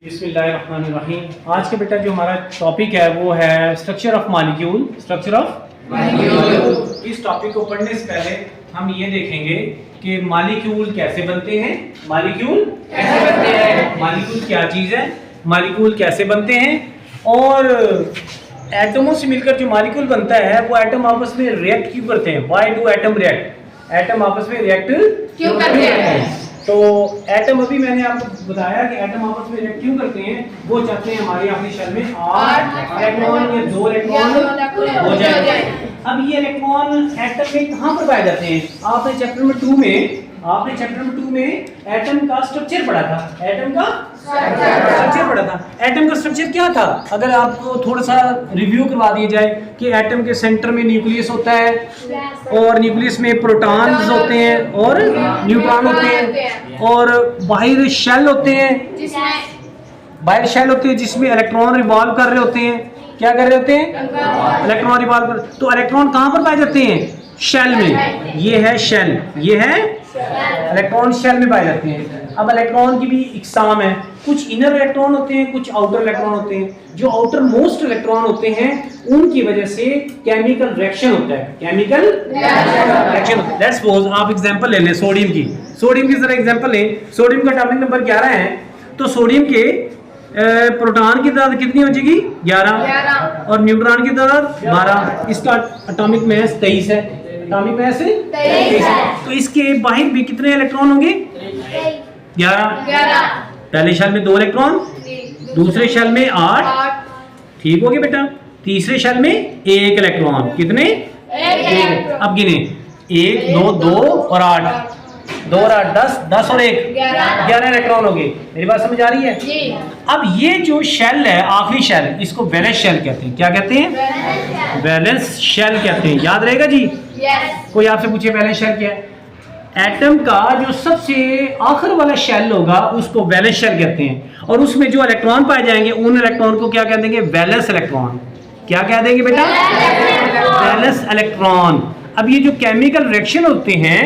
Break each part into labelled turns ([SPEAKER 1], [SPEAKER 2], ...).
[SPEAKER 1] बिस्मिल्लाहिर्रहमानिर्रहीम। आज के बेटा जो हमारा टॉपिक है वो है structure of molecule. Structure of molecule. इस टॉपिक को पढ़ने से पहले हम ये देखेंगे कि मॉलिक्यूल कैसे बनते हैं। मॉलिक्यूल कैसे बनते हैं, मॉलिक्यूल क्या चीज़ है, मॉलिक्यूल कैसे बनते हैं, और एटमों से मिलकर जो मॉलिक्यूल बनता है वो एटम आपस में रिएक्ट क्यों करते हैं। Why do atom react, atom आपस में रिएक्ट क्यों करते हैं। तो एटम, अभी मैंने आपको बताया कि एटम आपस में रिएक्ट क्यों करते हैं। वो चाहते हैं हमारे अपनी शेल में 8 इलेक्ट्रॉन या 2 इलेक्ट्रॉन हो जाए। अब ये इलेक्ट्रॉन एटम में कहाँ पर पाए जाते हैं। आपने चैप्टर नंबर 2 में एटम का स्ट्रक्चर पढ़ा था। एटम का स्ट्रक्चर पढ़ा था। एटम का स्ट्रक्चर क्या था, अगर आपको थोड़ा सा रिव्यू करवा दिया जाए कि एटम के सेंटर में न्यूक्लियस होता है और न्यूक्लियस में प्रोटॉन्स होते हैं और न्यूट्रॉन होते हैं, और बाहर शेल होते हैं, जिसमें इलेक्ट्रॉन रिवॉल्व कर रहे होते हैं। क्या कर रहे होते हैं, इलेक्ट्रॉन रिवॉल्व कर। तो इलेक्ट्रॉन कहाँ पर पाए जाते हैं, शेल में। ये है शेल, ये है इलेक्ट्रॉन शेल में पाए जाते हैं। अब इलेक्ट्रॉन की भी इकसाम है, कुछ इनर इलेक्ट्रॉन होते हैं, कुछ आउटर इलेक्ट्रॉन होते हैं। जो आउटर मोस्ट इलेक्ट्रॉन होते हैं उनकी वजह से केमिकल रिएक्शन होता है। केमिकल रिएक्शन होता है। लेट्स सपोज आप एग्जांपल ले लें सोडियम की जरा एग्जांपल लें। सोडियम का एटॉमिक नंबर 11 है, तो सोडियम के प्रोटॉन की तादाद कितनी हो जाएगी, 11, और न्यूट्रॉन की तादाद 12। इसका एटॉमिक मास 23 है। एटॉमिक मास 23 है। तो इसके बाहर भी कितने इलेक्ट्रॉन होंगे, 11। पहले शेल में 2 इलेक्ट्रॉन, दूसरे शेल में 8, ठीक हो गया बेटा। तीसरे शेल में 1 इलेक्ट्रॉन, कितने, 1। अब गिने 1 2 और 8, 2 और 8 10 और 1 11 इलेक्ट्रॉन हो गए। मेरी बात समझ आ रही है जी। अब ये जो शेल है, आखिरी शेल, इसको वैलेंस शेल कहते हैं। क्या कहते हैं, वैलेंस शेल कहते हैं। याद रहेगा जी। कोई आपसे पूछे वैलेंस शेल क्या है, एटम का जो सबसे आखिर वाला शेल होगा उसको वैलेंस शेल कहते हैं, और उसमें जो इलेक्ट्रॉन पाए जाएंगे उन इलेक्ट्रॉन को क्या कह देंगे, वैलेंस इलेक्ट्रॉन। क्या कह देंगे बेटा, वैलेंस इलेक्ट्रॉन। अब ये जो केमिकल रिएक्शन होते हैं,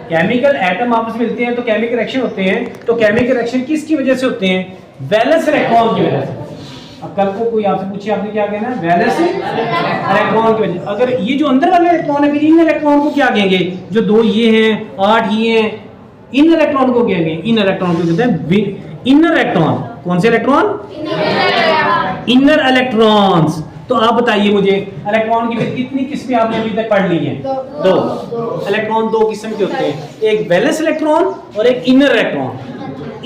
[SPEAKER 1] केमिकल एटम आपस में मिलते हैं तो केमिकल रिएक्शन होते हैं। तो केमिकल रिएक्शन किसकी वजह से होते हैं, वैलेंस इलेक्ट्रॉन की वजह से। अब कल को कोई आपसे पूछे आपने क्या कहना है, वैलेंस इलेक्ट्रॉन की वजह। अगर ये जो अंदर वाले इलेक्ट्रॉन है, फिर इन इलेक्ट्रॉन को क्या कहेंगे, जो 2 ये हैं 8 ये हैं, इन इलेक्ट्रॉन को कहेंगे, इन इलेक्ट्रॉन को कहते हैं इनर इलेक्ट्रॉन। कौन से इलेक्ट्रॉन, इनर इलेक्ट्रॉन्स। तो आप बताइए मुझे, इलेक्ट्रॉन की कितनी किस्में आपने अभी तक पढ़ ली हैं, 2। इलेक्ट्रॉन 2 किस्म के होते हैं, एक वैलेंस इलेक्ट्रॉन और एक इनर इलेक्ट्रॉन।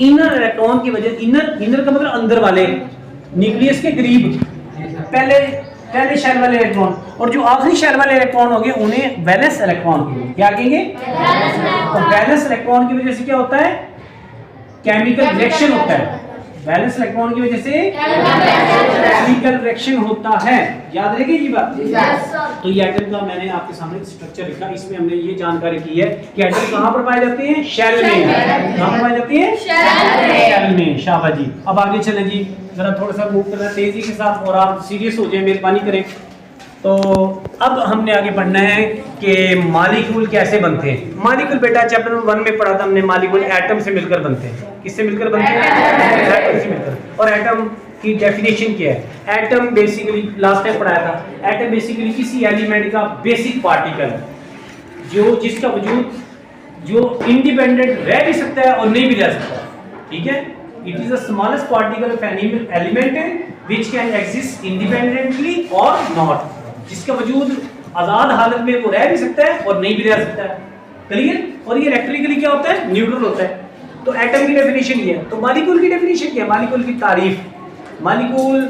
[SPEAKER 1] इनर इलेक्ट्रॉन की वजह, इनर का मतलब अंदर वाले, न्यूक्लियस के करीब पहले शेल वाले इलेक्ट्रॉन, और जो आखिरी शेल वाले इलेक्ट्रॉन होंगे उन्हें वैलेंस इलेक्ट्रॉन कहेंगे। क्या कहेंगे, तो वैलेंस इलेक्ट्रॉन की वजह से क्या होता है, केमिकल रिएक्शन होता है। वैलेंस इलेक्ट्रॉन की वजह से केमिकल रिएक्शन होता है। याद रहेगी ये बात। तो ये एटम का मैंने आपके सामने स्ट्रक्चर लिखा, इसमें हमने ये जानकारी की है कि एटम कहाँ पर पाए जाते हैं, शेल में। कहाँ पर पाए जाते हैं, शेल में। शाबाश जी। अब आगे चलें जी, जरा थोड़ा सा मूव करना तेजी के साथ, और आप सीरियस हो जाए, मेहरबानी करें। तो अब हमने आगे पढ़ना है कि मॉलिक्यूल कैसे बनते हैं। मॉलिक्यूल बेटा चैप्टर नंबर 1 में पढ़ा था हमने, मॉलिक्यूल एटम से मिलकर बनते हैं। किससे मिलकर बनते हैं, एटम से मिलकर। और एटम की डेफिनेशन क्या है, एटम बेसिकली लास्ट टाइम पढ़ाया था, एटम बेसिकली किसी एलिमेंट का बेसिक पार्टिकल जो जिसका वजूद जो इंडिपेंडेंट रह भी सकता है और नहीं भी रह सकता। ठीक है, it is the smallest particle of an element which can exist independently और नॉट, जिसका वजूद आजाद हालत में वो रह भी सकता है और नहीं भी रह सकता है। क्लियर। और ये इलेक्ट्रिकली क्या होता है, न्यूट्रल होता है। तो एटम की डेफिनेशन ये है। तो मॉलिक्यूल की डेफिनेशन क्या है, मॉलिक्यूल की तारीफ। मॉलिक्यूल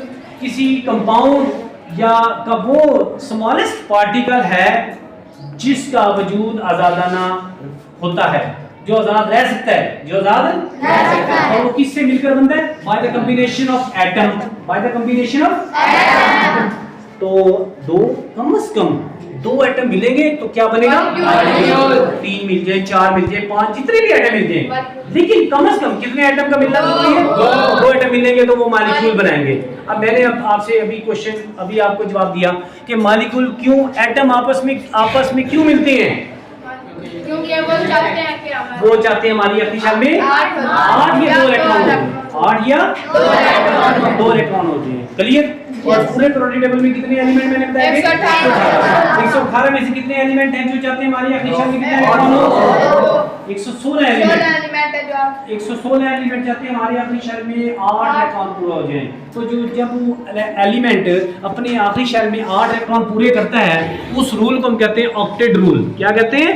[SPEAKER 1] किसी कंपाउंड या का वो स्मॉलेस्ट पार्टिकल है जिसका वजूद आजादाना होता है, जो आजाद रह सकता है, जो आजाद रह सकता है। और वो किससे मिलकर बनता है, by the combination of atom, by the combination of atom. तो कम से कम 2 एटम मिलेंगे तो क्या बनेगा, 3 मिल जाए, 4 मिल जाए, 5, जितने भी एटम मिल जाए, लेकिन कम से कम कितने एटम का मिलना जरूरी है, 2 एटम मिलेंगे तो वो मॉलिक्यूल बनाएंगे। अब मैंने आपसे अभी क्वेश्चन अभी आपको जवाब दिया कि मॉलिक्यूल क्यों, एटम आपस में क्यों मिलते हैं।
[SPEAKER 2] क्योंकि वो चाहते हैं कि
[SPEAKER 1] वो चाहते हैं हमारी आखिरी शेल में 8 या 2 इलेक्ट्रॉन हो, 8 या 2 इलेक्ट्रॉन होते हैं। क्लियर? और पूरे पीरियोडिक टेबल में कितने एलिमेंट मैंने बताया? 118 में से कितने एलिमेंट हैं जो चाहते हैं हमारी आखिरी शेल में कितने इलेक्ट्रॉन हो? 116 एलिमेंट है, जो 116 एलिमेंट चाहते हैं हमारी आखिरी शेल में 8 इलेक्ट्रॉन पूरा हो जाए। तो जो जब वो एलिमेंट अपने आखिरी शेल में 8 इलेक्ट्रॉन पूरे करता है, उस रूल को हम कहते हैं ऑक्टेट रूल। क्या कहते हैं?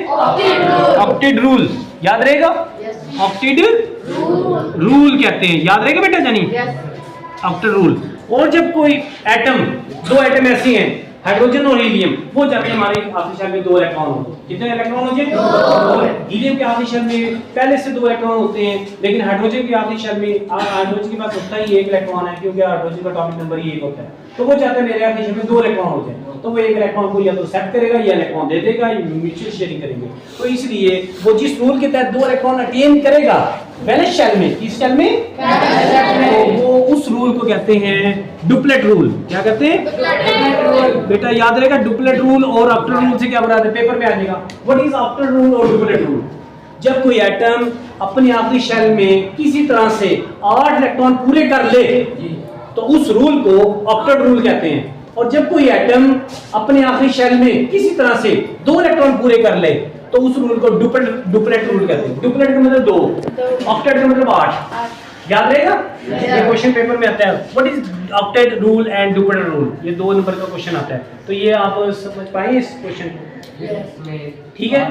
[SPEAKER 1] Octet rule. याद रहेगा? ऑक्टेट रूल कहते हैं, याद रहेगा बेटा जानी? Octet rule. और जब कोई एटम, 2 एटम ऐसे हैं, हाइड्रोजन और हीलियम, वो जाते हैं हमारे आखिरी शेल में 2 इलेक्ट्रॉन हो। कितने इलेक्ट्रॉन हो जाए? हीलियम के आखिरी शेल में पहले से 2 इलेक्ट्रॉन होते हैं, लेकिन हाइड्रोजन के आखिरी शेल में हाइड्रोजन के पास होता ही 1 इलेक्ट्रॉन है, क्योंकि हाइड्रोजन का एटॉमिक नंबर ही 1 होता है। तो वो चाहते हैं मेरे आखिरी शेल में 2 इलेक्ट्रॉन हो जाए, तो वो 1 इलेक्ट्रॉन को या तो सेट करेगा या इलेक्ट्रॉन दे देगा, या म्यूचुअल शेयरिंग करेंगे। तो इसलिए वो जिस रूल के तहत 2 इलेक्ट्रॉन अटेन करेगा वैलेंस शेल में, किस शेल में? तो वो उस रूल को कहते हैं डुप्लेट रूल। क्या कहते हैं बेटा? याद रहेगा, डुप्लेट रूल और ऑक्टेट रूल से क्या मुराद है? पेपर में आ जाएगा। व्हाट इज ऑक्टेट रूल और डुप्लेट रूल? जब कोई एटम अपनी आखिरी शेल में किसी तरह से 8 इलेक्ट्रॉन पूरे कर ले, तो उस रूल को ऑक्टेट रूल कहते हैं। और जब कोई एटम अपने आखिरी शेल में किसी तरह से 2 इलेक्ट्रॉन पूरे कर ले, तो उस रूल को डुप्लेट रूल कहते हैं। डुप्लेट का मतलब 2, ऑक्टेट का मतलब 8। याद रहेगा? ये क्वेश्चन पेपर में आता है। What is octet rule and duplet rule? ये 2 नंबर का क्वेश्चन आता है, तो ये आप समझ पाए इस क्वेश्चन को? ठीक है।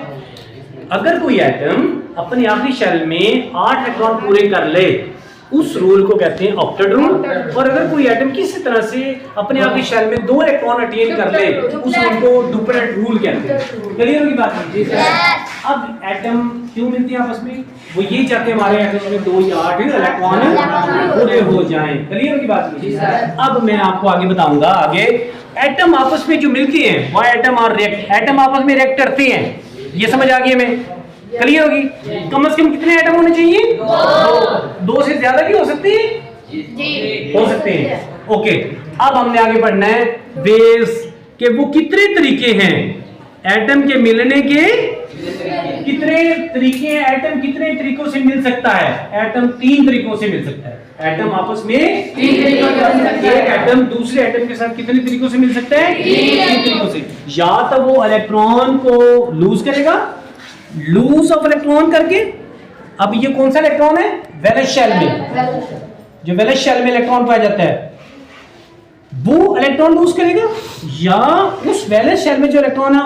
[SPEAKER 1] अगर कोई एटम अपनी आखिरी शेल में 8 इलेक्ट्रॉन पूरे कर ले, उस रूल को कहते हैं ऑक्टेट रूल। और अगर कोई एटम किसी तरह से अपने आखिरी शेल में 2 इलेक्ट्रॉन अटेन कर ले, उस रूल को डुप्लेट रूल कहते हैं। क्लियर होगी बात? अब एटम क्यों मिलते हैं आपस में? वो ये चाहते हैं हमारे एटम में 2 या 8 इलेक्ट्रॉन पूरे हो जाएं। क्लियर होगी बात? अब मैं आपको आगे बताऊंगा। आगे एटम आपस में जो मिलते हैं, वो एटम और रिएक्ट, एटम आपस में रिएक्ट करते हैं। ये समझ आ गई हमें? क्लियर होगी? कम से कम कितने एटम होने चाहिए? 2 से ज्यादा भी हो सकते हैं जी, हो सकते हैं। ओके, अब हमने आगे बढ़ना है वेव्स के वो कितने तरीके हैं एटम के मिलने के। कितने तरीके हैं? एटम कितने तरीकों से मिल सकता है? एटम 3 तरीकों से मिल सकता है। एटम आपस में 3 तरीकों से। एक एटम दूसरे एटम के साथ कितने तरीकों से मिल सकता है? 3 तरीकों से। या तो वो इलेक्ट्रॉन को लूज करेगा, लूज ऑफ इलेक्ट्रॉन करके। अब ये कौन सा इलेक्ट्रॉन है? वैलेंस शेल में। जो वैलेंस शेल में इलेक्ट्रॉन पाया जाता है, वो इलेक्ट्रॉन लूज करेगा, या उस वैलेंस शेल में जो इलेक्ट्रॉन है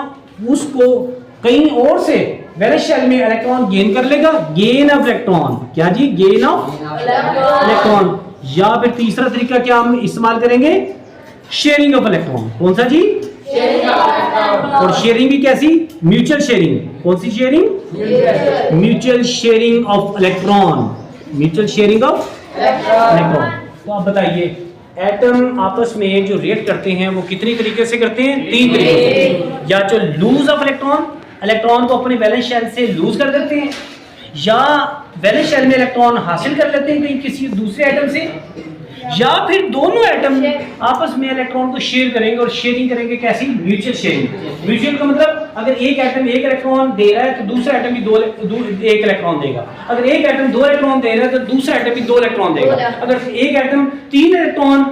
[SPEAKER 1] उसको कहीं और से वैलेंस शेल में इलेक्ट्रॉन गेन कर लेगा। Gain of electron. क्या जी? Gain of electron. या फिर तीसरा तरीका क्या हम इस्तेमाल करेंगे? Sharing of electron. कौन सा जी? और शेयरिंग भी कैसी? Mutual sharing. कौन सी sharing? Mutual sharing of electron. Mutual sharing of electron. तो आप बताइए, एटम आपस में जो रिएक्ट करते हैं वो कितने तरीके से करते हैं? 3 तरीके से। या जो लूज ऑफ इलेक्ट्रॉन, इलेक्ट्रॉन को अपने वैलेंस शेल से लूज कर देते हैं, या वैलेंस शेल में इलेक्ट्रॉन हासिल कर लेते हैं कहीं किसी दूसरे एटम से, या फिर दोनों एटम आपस में इलेक्ट्रॉन को शेयर करेंगे। और शेयरिंग करेंगे कैसी? Mutual sharing. म्यूचुअल का मतलब अगर एक एटम 1 इलेक्ट्रॉन दे रहा है तो दूसरा एटम भी 1 इलेक्ट्रॉन देगा। अगर एक एटम 2 इलेक्ट्रॉन दे रहा है तो दूसरा एटम भी 2 इलेक्ट्रॉन देगा। अगर एक एटम 3 इलेक्ट्रॉन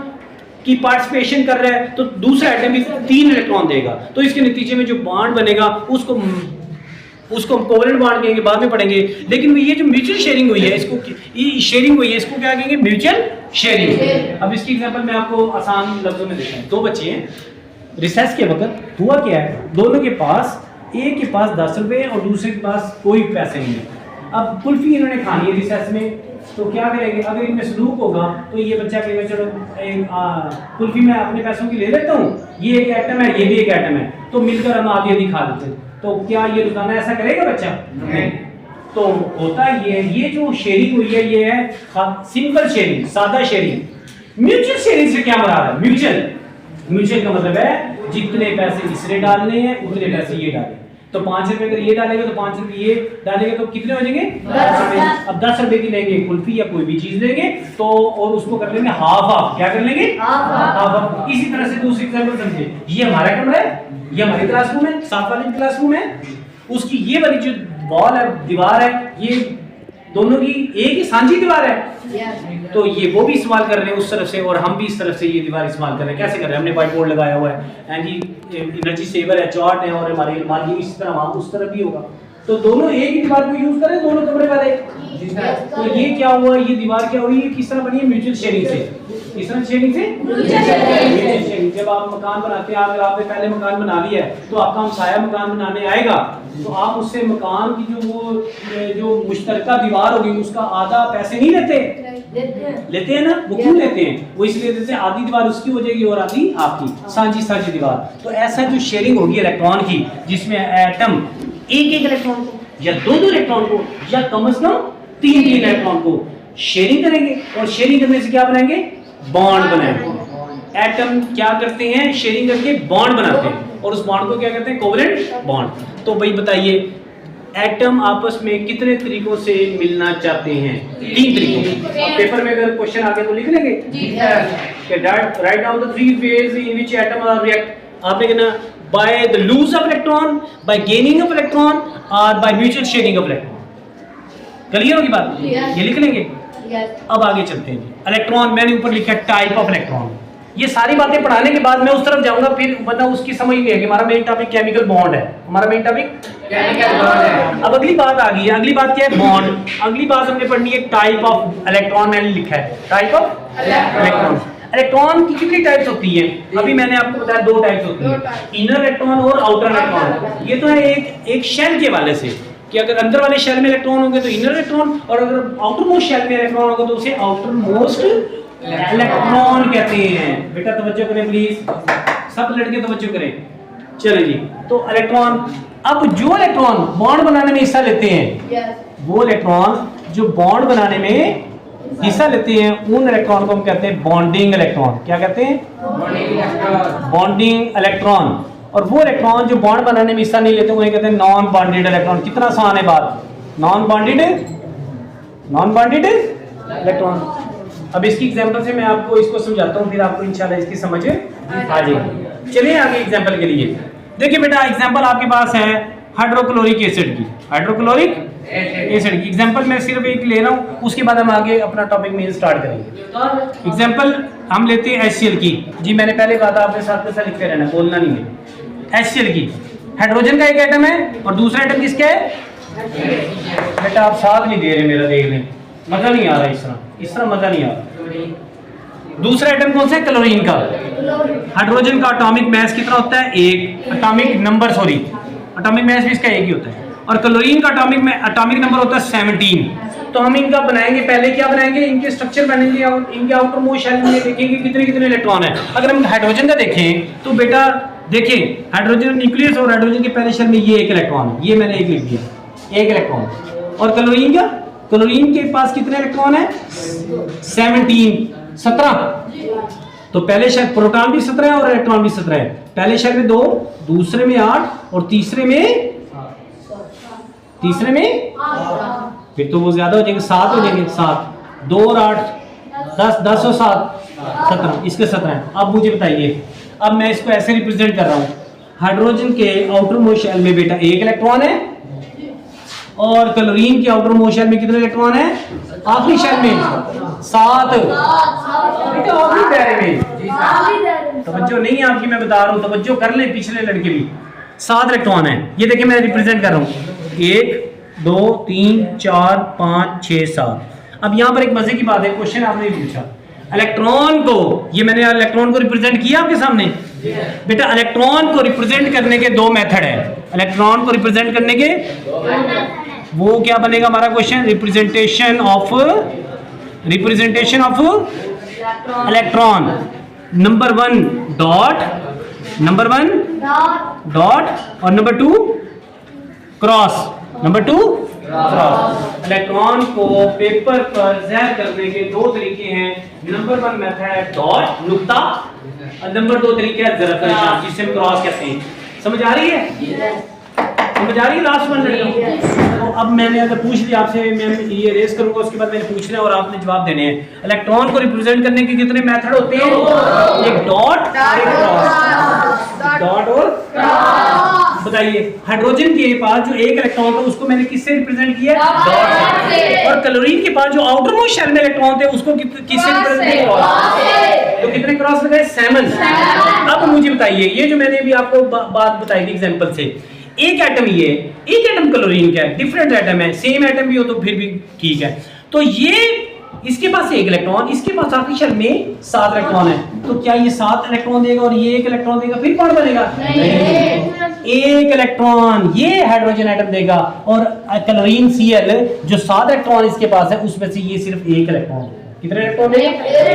[SPEAKER 1] की पार्टिसिपेशन कर रहा है तो दूसरा एटम भी 3 इलेक्ट्रॉन देगा। तो इसके नतीजे में जो बॉन्ड बनेगा उसको हम कोवेलेंट बॉन्ड कहेंगे, बाद में पढ़ेंगे। लेकिन ये जो म्यूचुअल शेयरिंग हुई है, इसको शेयरिंग हुई है, इसको क्या कहेंगे? Mutual sharing. अब इसकी एग्जांपल मैं आपको आसान लफ्जों में देता हूं। 2 बच्चे हैं, रिसेस के वक्त हुआ क्या है, दोनों के पास, एक के पास 10 रुपए और दूसरे के पास कोई पैसे नहीं है। अब कुल्फी इन्होंने खानी है रिसेस में, तो क्या करेंगे? अगर इनमें सलूक होगा तो ये बच्चा कहेगा चलो कुल्फी मैं अपने पैसों की ले लेता हूँ, ये एक आइटम है, ये भी एक आइटम है, तो मिलकर हम आधी आधी खा लेते हैं। तो क्या ये रोजाना ऐसा करेगा बच्चा? नहीं। तो होता ये जो शेयरिंग हुई है ये है सिंपल शेयरिंग, सादा शेयरिंग। म्यूचुअल शेयरिंग से क्या मुराद है? म्यूचुअल का मतलब है जितने पैसे इसने डालने हैं उतने पैसे ये डालें। तो 5 रुपए अगर ये डालेगा तो 5 रुपए ये डालेगा तो कितने हो जाएंगे? 10 रुपए। अब 10 रुपए की लेंगे कुल्फी या कोई भी चीज लेंगे तो, और उसको कर लेंगे हाफ हाफ। क्या कर लेंगे? हाफ। इसी तरह से दूसरी एग्जांपल समझिए, ये हमारा कमरा है, ये हमारी क्लासरूम है, साथ वाली क्लासरूम है, उसकी ये वाली जो वॉल है, दीवार है, ये दोनों की एक ही सांझी दीवार है। तो ये वो भी इस्तेमाल कर रहे हैं उस तरफ से और हम भी इस तरफ से ये दीवार इस्तेमाल कर रहे हैं। कैसे कर रहे हैं? हमने व्हाइट बोर्ड लगाया हुआ है एंड ये एनर्जी सेवर है, चार्ट है और हमारी अलमारी इस तरह वहाँ उस तरफ भी होगा। तो दोनों एक ही दीवार को यूज करें, दोनों कमरे वाले। तो ये क्या हुआ, ये दीवार क्या हुई, ये किस तरह बनी है? म्यूचुअल शेयरिंग से। किस तरह शेयरिंग से? Mutual sharing. जब आप मकान बनाते हैं, अगर आपने पहले मकान बना लिया है तो आपका हमसाया मकान बनाने आएगा तो आप उससे मकान की जो मुश्तरका दीवार होगी उसका आधा पैसे नहीं लेते हैं ना? वो क्यों लेते हैं? वो इसलिए देते हैं आधी दीवार उसकी हो जाएगी और आधी आपकी, साझी दीवार। तो ऐसा जो शेयरिंग होगी इलेक्ट्रॉन की, जिसमें एटम एक इलेक्ट्रॉन को या दो इलेक्ट्रॉन को या कम से कम तीन इलेक्ट्रॉन को शेयरिंग करेंगे और शेयरिंग करने से क्या बनाएंगे? बॉन्ड बनाएंगे। एटम क्या करते हैं? शेयरिंग करके बॉन्ड बनाते हैं और उस बॉन्ड को क्या कहते हैं? Covalent bond. तो भाई बताइए, एटम आपस में कितने तरीकों से मिलना चाहते हैं? 3 तरीकों से। पेपर में अगर क्वेश्चन आ गया तो लिख लेंगे कि write down the 3 ways in which atom are react. आपने कहना by the lose of electron, by gaining of electron or by mutual sharing of electron। Clear होगी बात? ये लिख लेंगे। अब आगे चलते हैं। इलेक्ट्रॉन मैंने ऊपर लिखा है टाइप ऑफ इलेक्ट्रॉन। ये सारी बातें पढ़ाने के बाद मैं उस तरफ जाऊंगा, फिर मतलब उसकी समझ नहीं है कि हमारा मेन टॉपिक केमिकल बॉन्ड है। हमारा मेन टॉपिक केमिकल बॉन्ड है। अब अगली बात आ गई है। अगली बात क्या है? बॉन्ड। अगली बात हमने पढ़नी है टाइप ऑफ इलेक्ट्रॉन। मैंने लिखा है टाइप ऑफ इलेक्ट्रॉन। इलेक्ट्रॉन की कितनी टाइप्स होती है? अभी मैंने आपको बताया 2 टाइप्स होती है, इनर इलेक्ट्रॉन और आउटर इलेक्ट्रॉन। ये तो है एक शेल के वाले से कि अगर अंदर वाले शेल में इलेक्ट्रॉन होंगे तो इनर इलेक्ट्रॉन और अगर आउटर मोस्ट शेल में इलेक्ट्रॉन होगा तो उसे आउटर मोस्ट इलेक्ट्रॉन कहते हैं। बेटा तवज्जो करें प्लीज, सब लड़के तवज्जो करें। चलिए जी, तो इलेक्ट्रॉन, अब जो इलेक्ट्रॉन बॉन्ड बनाने में हिस्सा लेते हैं, वो इलेक्ट्रॉन जो बॉन्ड बनाने में हिस्सा लेते हैं उन इलेक्ट्रॉन को हम कहते हैं बॉन्डिंग इलेक्ट्रॉन। क्या कहते हैं? Bonding electron. और वो इलेक्ट्रॉन जो बॉन्ड बनाने में हिस्सा नहीं लेते उन्हें कहते हैं नॉन बॉन्डेड इलेक्ट्रॉन। कितना आसान है बात, नॉन बॉन्डेड इलेक्ट्रॉन। अब इसकी एग्जांपल से मैं आपको इसको समझाता हूँ, फिर आपको इंशाल्लाह इसकी समझ आ जाएगी। चलिए आगे एग्जांपल के लिए देखिए बेटा, एग्जांपल आपके पास है हाइड्रोक्लोरिक एसिड की। हाइड्रोक्लोरिक एसिड की एग्जांपल मैं सिर्फ एक ले रहा हूँ, उसके बाद हम आगे अपना टॉपिक में स्टार्ट करेंगे। एग्जांपल हम लेते हैं HCl की। जी मैंने पहले कहा था आपने साथ में साथ लिखते रहना, बोलना नहीं है। HCl की हाइड्रोजन का एक एटम है और दूसरा एटम किसका है? बेटा आप साथ नहीं दे रहे मेरा, देख लें, मजा नहीं आ रहा इस तरह मजा नहीं आ रहा। दूसरा एटम कौन सा है? क्लोरीन का। हाइड्रोजन का एटॉमिक मास कितना होता है? 1। एटॉमिक नंबर एटॉमिक मास भी इसका 1 ही होता है। और क्लोरीन का एटॉमिक नंबर होता है 17। तो हम इनका बनाएंगे, पहले क्या बनाएंगे? इनके स्ट्रक्चर बनाएंगे और इनके आउटर मोस्ट शेल में देखेंगे कितने इलेक्ट्रॉन है। अगर हम हाइड्रोजन का देखें तो बेटा देखिए, हाइड्रोजन न्यूक्लियस और हाइड्रोजन के पहले शेल में ये 1 इलेक्ट्रॉन है, ये मैंने 1 लिख दिया, 1 इलेक्ट्रॉन। और क्लोरीन के पास कितने इलेक्ट्रॉन है? 17। तो पहले शेल प्रोटॉन भी 17 है और इलेक्ट्रॉन भी 17 है। पहले शेल में 2, दूसरे में 8 और तीसरे में फिर तो वो ज्यादा हो जाएंगे, 7 हो जाएंगे। 7 2 और 8 10 और 7 17, इसके 17 है। अब मुझे बताइए, अब मैं इसको ऐसे रिप्रेजेंट कर रहा हूँ। हाइड्रोजन के आउटर मोस्ट शेल में बेटा 1 इलेक्ट्रॉन है और क्लोरीन के आउटर मोस्ट शेल में कितने इलेक्ट्रॉन है? आखिरी शेल में 7। बेटा आखिरी दायरे में तवज्जो नहीं है आपकी, मैं बता रहा हूँ, तवज्जो कर ले पिछले लड़के भी। 7 इलेक्ट्रॉन है, ये देखिए मैं रिप्रेजेंट कर रहा हूँ। 1 2 3 4 5 6 7। अब यहाँ पर एक मजे की बात है, क्वेश्चन आपने पूछा इलेक्ट्रॉन को, ये मैंने इलेक्ट्रॉन को रिप्रेजेंट किया आपके सामने। बेटा इलेक्ट्रॉन को रिप्रेजेंट करने के 2 मेथड है। इलेक्ट्रॉन को रिप्रेजेंट करने के वो क्या बनेगा हमारा question? Representation of electron. Number 1 dot और नंबर 2 क्रॉस। इलेक्ट्रॉन को पेपर पर ज़ाहिर करने के 2 तरीके हैं। नंबर 1 मेथड डॉट नुक्ता और नंबर 2 तरीके है ज़रफ़ का निशान, जिसे हम क्रॉस कहते हैं। समझ आ रही है? समझ आ रही है लास्ट वन? तो अब मैंने अगर पूछ लिया आपसे, मैं ये रेस करूंगा, उसके बाद मैंने पूछना है और आपने जवाब देने हैं। इलेक्ट्रॉन को रिप्रेजेंट करने के कितने मेथड होते हैं? एक डॉट और एक क्रॉस। डॉट और बताइए हाइड्रोजन के पास जो एक इलेक्ट्रॉन था उसको मैंने किससे रिप्रेजेंट किया? डॉट से। और क्लोरीन के पास जो आउटर मोस्ट शेल में इलेक्ट्रॉन थे उसको किससे रिप्रेजेंट किया? क्रॉस से। तो कितने क्रॉस लगाए? 7। अब मुझे बताइए ये जो मैंने अभी आपको बात बताई थी एग्जांपल से, एक एटम ये एक एटम क्लोरीन का है, डिफरेंट एटम है, सेम एटम भी हो तो फिर भी ठीक है। तो ये इसके पास एक इलेक्ट्रॉन, इसके पास आखिरी शेल में 7 इलेक्ट्रॉन है, तो क्या ये 7 इलेक्ट्रॉन देगा और ये 1 इलेक्ट्रॉन देगा फिर कौन बनेगा? नहीं। एक इलेक्ट्रॉन ये हाइड्रोजन एटम देगा और क्लोरीन Cl जो 7 इलेक्ट्रॉन इसके पास है उसमें से ये सिर्फ 1 इलेक्ट्रॉन देगा। कितने इलेक्ट्रॉन देगा?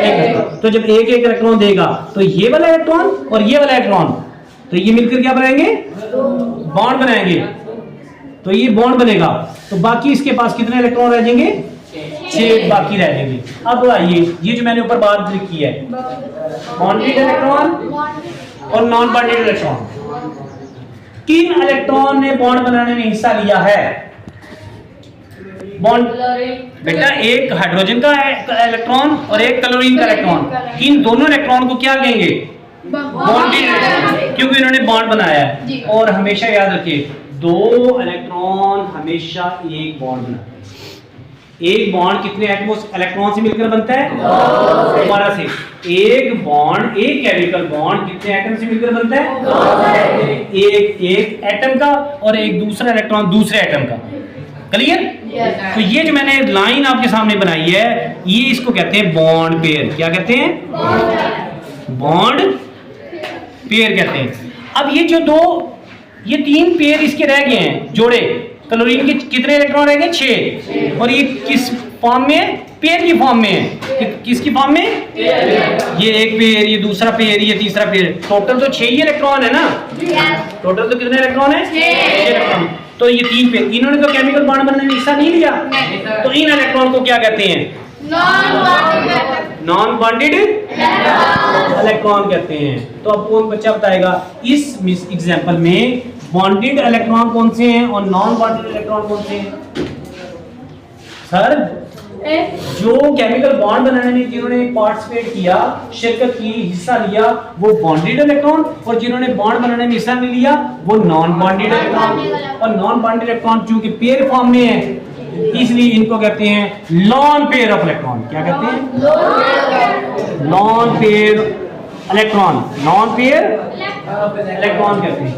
[SPEAKER 1] एक। तो जब एक इलेक्ट्रॉन देगा तो ये वाला इलेक्ट्रॉन और ये वाला इलेक्ट्रॉन तो ये मिलकर क्या बनाएंगे? बॉन्ड बनाएंगे। तो ये बॉन्ड बनेगा तो बाकी इसके पास कितने इलेक्ट्रॉन रह जाएंगे? 6 बाकी रह जाएंगे। अब आइए ये जो मैंने ऊपर बात लिखी है बॉन्डेड इलेक्ट्रॉन और नॉन बॉन्डेड इलेक्ट्रॉन, किन इलेक्ट्रॉन ने बॉन्ड बनाने में हिस्सा लिया है? बॉन्ड बेटा एक हाइड्रोजन का इलेक्ट्रॉन और एक क्लोरीन का इलेक्ट्रॉन, इन दोनों इलेक्ट्रॉन को क्या कहेंगे? बॉन्डेड, क्योंकि इन्होंने बॉन्ड बनाया है। और हमेशा याद रखिए 2 इलेक्ट्रॉन हमेशा एक बॉन्ड बनाते हैं। एक बॉन्ड कितने इलेक्ट्रॉन से मिलकर बनता है? दोबारा से एक बॉन्ड, एक केमिकल बॉन्ड कितने एटम से मिलकर बनता है? एक एटम का और एक दूसरा इलेक्ट्रॉन दूसरे एटम का। क्लियर? तो ये जो मैंने लाइन आपके सामने बनाई है ये इसको कहते हैं बॉन्ड पेयर। क्या कहते हैं? बॉन्ड पेयर कहते हैं। अब ये जो ये 3 पेयर इसके रह गए हैं जोड़े, क्लोरीन के कितने इलेक्ट्रॉन रह गए? 6। और ये किस फॉर्म में है? पेयर की फॉर्म में है। किसकी फॉर्म में? ये एक पेयर, ये दूसरा पेयर, ये तीसरा पेयर। टोटल तो 6 ही इलेक्ट्रॉन है ना? टोटल तो कितने इलेक्ट्रॉन है? 6 इलेक्ट्रॉन। तो ये 3 पेयर, इन्होंने तो केमिकल बॉन्ड बनने में हिस्सा नहीं लिया, तो इन इलेक्ट्रॉन को क्या कहते हैं? नॉन बॉन्डेड इलेक्ट्रॉन कहते हैं। तो अब कौन बच्चा बताएगा इस एग्जांपल में बॉन्डेड इलेक्ट्रॉन कौन से हैं और नॉन बॉन्डेड इलेक्ट्रॉन कौन से हैं? सर जो केमिकल बॉन्ड बनाने में जिन्होंने पार्टिसिपेट किया, शिरकत की, हिस्सा लिया, वो बॉन्डेड इलेक्ट्रॉन, और जिन्होंने बॉन्ड बनाने में हिस्सा नहीं लिया वो नॉन बॉन्डेड इलेक्ट्रॉन। और नॉन बॉन्डेड इलेक्ट्रॉन चूंकि पेयर फॉर्म में है इसलिए इनको कहते हैं लॉन पेयर ऑफ इलेक्ट्रॉन। क्या कहते हैं? Lone pair electron. Non pair electron कहते हैं।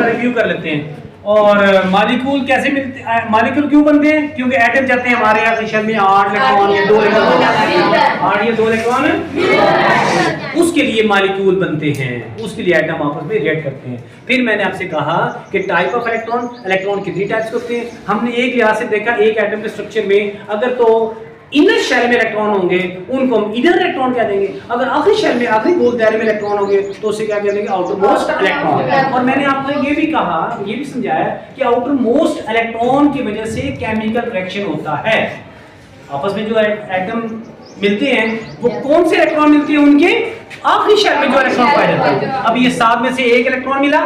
[SPEAKER 1] रिव्यू कर लेते हैं। और मॉलिक्यूल कैसे मिलते हैं? मॉलिक्यूल क्यों बनते हैं? क्योंकि एटम जाते हैं हमारे यहाँ शेल में 8 इलेक्ट्रॉन या 2 इलेक्ट्रॉन, 8 या 2 इलेक्ट्रॉन, उसके लिए मॉलिक्यूल बनते हैं, उसके लिए एटम आपस में रिएक्ट करते हैं। फिर मैंने आपसे कहा कि टाइप ऑफ इलेक्ट्रॉन, इलेक्ट्रॉन कितनी टाइप्स होते हैं। हमने एक लिहाज से देखा एक एटम के स्ट्रक्चर में अगर तो इनर शेल में इलेक्ट्रॉन होंगे उनको हम इनर इलेक्ट्रॉन कह देंगे, अगर आखिरी शेल में आखिरी गोल दायरे में इलेक्ट्रॉन होंगे तो उसे क्या कह देंगे? Outer most electron. और मैंने आपको ये भी कहा, ये भी समझाया कि आउटर मोस्ट इलेक्ट्रॉन की वजह से केमिकल रिएक्शन होता है। आपस में जो एटम मिलते हैं वो कौन से इलेक्ट्रॉन मिलते हैं? उनके आखिरी शेल में जो इलेक्ट्रॉन पाया जाता है। अब ये 7 में से 1 इलेक्ट्रॉन मिला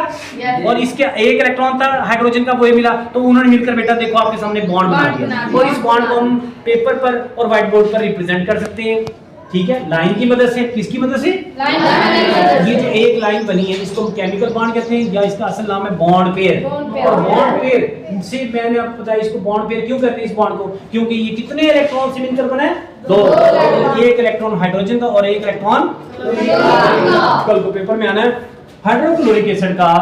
[SPEAKER 1] और इसके 1 इलेक्ट्रॉन था हाइड्रोजन का, वो मिला, तो उन्होंने मिलकर बेटा देखो आपके सामने बॉन्ड बना दिया। और इस बॉन्ड को हम पेपर पर और व्हाइट बोर्ड पर रिप्रेजेंट कर सकते हैं। ठीक है, लाइन की मदद से। किसकी मदद से? ये जो एक लाइन बनी है इसको हम केमिकल बॉन्ड कहते हैं, या इसका असल नाम है बॉन्ड पेयर। और बॉन्ड पेयर से मैंने आपको बताया इसको बॉन्ड पेयर क्यों कहते हैं इस बॉन्ड को? क्योंकि ये कितने इलेक्ट्रॉन से मिलकर बना है? 2। एक इलेक्ट्रॉन हाइड्रोजन का और एक इलेक्ट्रॉन कल को पेपर में आना है। हाइड्रोक्लोरिक एसिड का